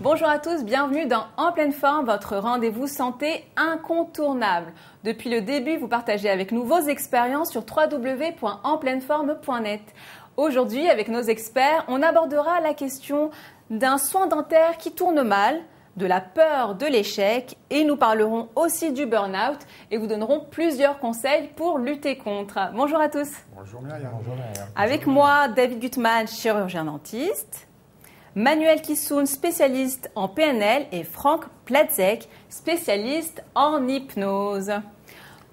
Bonjour à tous, bienvenue dans En pleine forme, votre rendez-vous santé incontournable. Depuis le début, vous partagez avec nous vos expériences sur www.enpleineforme.net. Aujourd'hui, avec nos experts, on abordera la question d'un soin dentaire qui tourne mal, de la peur de l'échec et nous parlerons aussi du burn-out et vous donnerons plusieurs conseils pour lutter contre. Bonjour à tous. Bonjour Myriam. Bonjour Myriam. Avec moi, David Gutmann, chirurgien dentiste. Manuel Kissoun, spécialiste en PNL, et Franck Platzek, spécialiste en hypnose.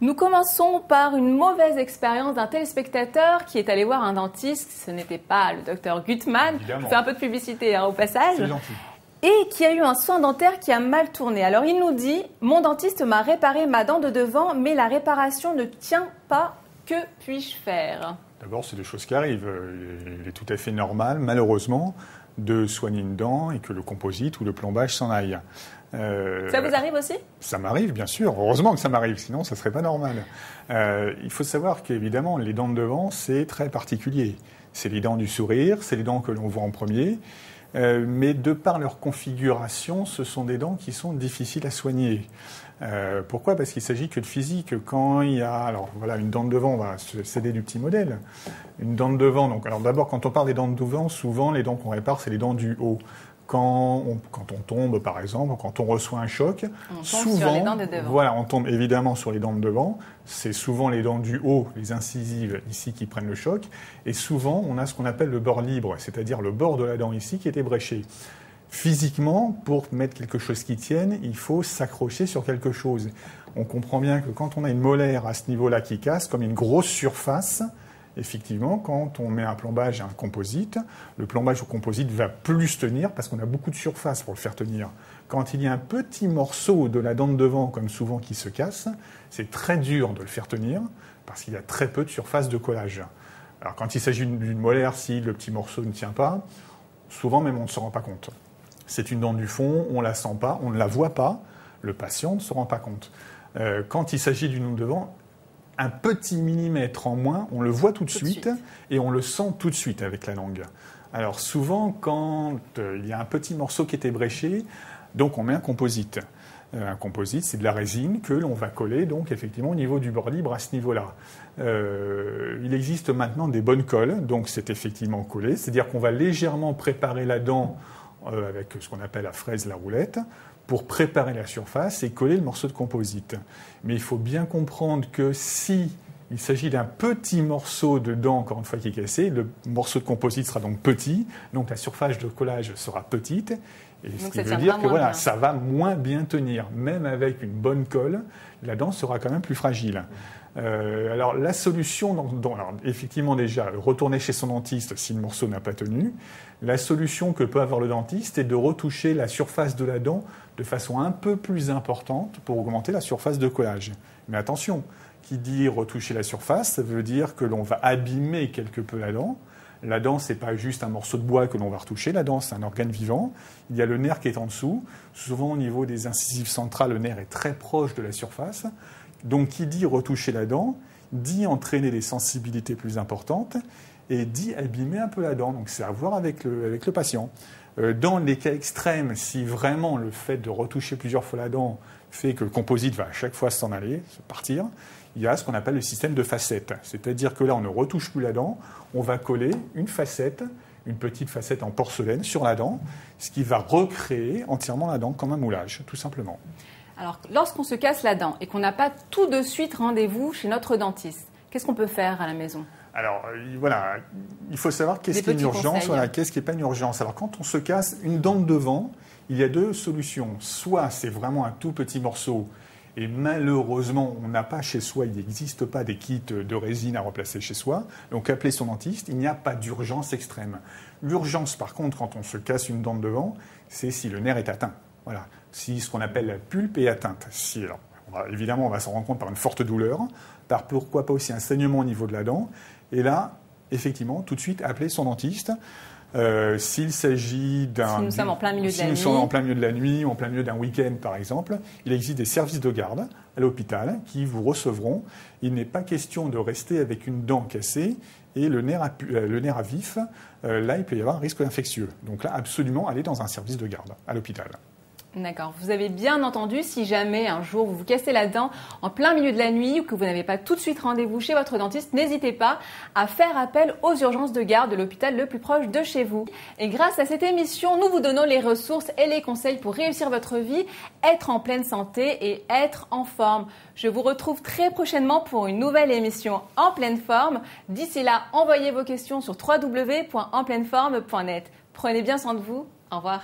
Nous commençons par une mauvaise expérience d'un téléspectateur qui est allé voir un dentiste. Ce n'était pas le docteur Gutmann. Je fais un peu de publicité au passage. C'est gentil. Et qui a eu un soin dentaire qui a mal tourné. Alors il nous dit « Mon dentiste m'a réparé ma dent de devant, mais la réparation ne tient pas. Que puis-je faire ?» D'abord, c'est des choses qui arrivent. Il est tout à fait normal, malheureusement, de soigner une dent et que le composite ou le plombage s'en aille. Ça vous arrive aussi ? Ça m'arrive, bien sûr. Heureusement que ça m'arrive, sinon ça ne serait pas normal. Il faut savoir qu'évidemment, les dents de devant, c'est très particulier. C'est les dents du sourire, c'est les dents que l'on voit en premier. Mais de par leur configuration, ce sont des dents qui sont difficiles à soigner. Pourquoi ? Parce qu'il s'agit que de physique. Quand il y a, alors voilà, une dent de devant, on va se céder du petit modèle. Une dent de devant. Donc, alors d'abord, quand on parle des dents de devant, souvent les dents qu'on répare, c'est les dents du haut. Quand on tombe, par exemple, quand on reçoit un choc, souvent, sur les dents de devant. Voilà, on tombe évidemment sur les dents de devant. C'est souvent les dents du haut, les incisives ici, qui prennent le choc. Et souvent, on a ce qu'on appelle le bord libre, c'est-à-dire le bord de la dent ici qui est ébréché. Physiquement, pour mettre quelque chose qui tienne, il faut s'accrocher sur quelque chose. On comprend bien que quand on a une molaire à ce niveau-là qui casse, comme une grosse surface, effectivement, quand on met un plombage et un composite, le plombage au composite va plus tenir parce qu'on a beaucoup de surface pour le faire tenir. Quand il y a un petit morceau de la dent de devant, comme souvent, qui se casse, c'est très dur de le faire tenir parce qu'il y a très peu de surface de collage. Alors quand il s'agit d'une molaire, si le petit morceau ne tient pas, souvent même on ne se rend pas compte. C'est une dent du fond, on ne la sent pas, on ne la voit pas, le patient ne se rend pas compte. Quand il s'agit d'une dent de devant, un petit millimètre en moins, on le voit tout de suite et on le sent tout de suite avec la langue. Alors souvent, quand il y a un petit morceau qui est ébréché, donc on met un composite. Un composite, c'est de la résine que l'on va coller donc effectivement au niveau du bord libre à ce niveau-là. Il existe maintenant des bonnes colles, donc c'est effectivement collé, c'est-à-dire qu'on va légèrement préparer la dent avec ce qu'on appelle la fraise, la roulette, pour préparer la surface et coller le morceau de composite. Mais il faut bien comprendre que si il s'agit d'un petit morceau de dent, encore une fois, qui est cassé, le morceau de composite sera donc petit, donc la surface de collage sera petite, et ce qui veut dire que voilà, ça va moins bien tenir. Même avec une bonne colle, la dent sera quand même plus fragile. Alors la solution, alors effectivement déjà, retourner chez son dentiste si le morceau n'a pas tenu. La solution que peut avoir le dentiste est de retoucher la surface de la dent de façon un peu plus importante pour augmenter la surface de collage. Mais attention, qui dit retoucher la surface, ça veut dire que l'on va abîmer quelque peu la dent. La dent, ce n'est pas juste un morceau de bois que l'on va retoucher. La dent, c'est un organe vivant. Il y a le nerf qui est en dessous. Souvent, au niveau des incisives centrales, le nerf est très proche de la surface. Donc, qui dit retoucher la dent, dit entraîner des sensibilités plus importantes et dit abîmer un peu la dent. Donc, c'est à voir avec le patient. Dans les cas extrêmes, si vraiment le fait de retoucher plusieurs fois la dent fait que le composite va à chaque fois s'en aller, se partir, il y a ce qu'on appelle le système de facettes. C'est-à-dire que là, on ne retouche plus la dent, on va coller une facette, une petite facette en porcelaine sur la dent, ce qui va recréer entièrement la dent comme un moulage, tout simplement. Alors, lorsqu'on se casse la dent et qu'on n'a pas tout de suite rendez-vous chez notre dentiste, qu'est-ce qu'on peut faire à la maison ? Alors, voilà, il faut savoir qu'est-ce qui est une urgence, voilà, qu'est-ce qui n'est pas une urgence. Alors, quand on se casse une dent de devant, il y a deux solutions. Soit c'est vraiment un tout petit morceau, et malheureusement, on n'a pas chez soi, il n'existe pas des kits de résine à replacer chez soi. Donc, appelez son dentiste, il n'y a pas d'urgence extrême. L'urgence, par contre, quand on se casse une dent de devant, c'est si le nerf est atteint. Voilà, si ce qu'on appelle la pulpe est atteinte. Si, alors, évidemment, on va s'en rendre compte par une forte douleur, par pourquoi pas aussi un saignement au niveau de la dent. Et là, effectivement, tout de suite, appeler son dentiste. S'il s'agit d'un... Si nous sommes en plein milieu de la nuit. Si nous sommes en plein milieu de la nuit ou en plein milieu d'un week-end, par exemple, il existe des services de garde à l'hôpital qui vous recevront. Il n'est pas question de rester avec une dent cassée et le nerf à vif. Là, il peut y avoir un risque infectieux. Donc là, absolument, allez dans un service de garde à l'hôpital. D'accord, vous avez bien entendu, si jamais un jour vous vous cassez la dent en plein milieu de la nuit ou que vous n'avez pas tout de suite rendez-vous chez votre dentiste, n'hésitez pas à faire appel aux urgences de garde de l'hôpital le plus proche de chez vous. Et grâce à cette émission, nous vous donnons les ressources et les conseils pour réussir votre vie, être en pleine santé et être en forme. Je vous retrouve très prochainement pour une nouvelle émission En pleine forme. D'ici là, envoyez vos questions sur www.enpleineforme.net. Prenez bien soin de vous. Au revoir.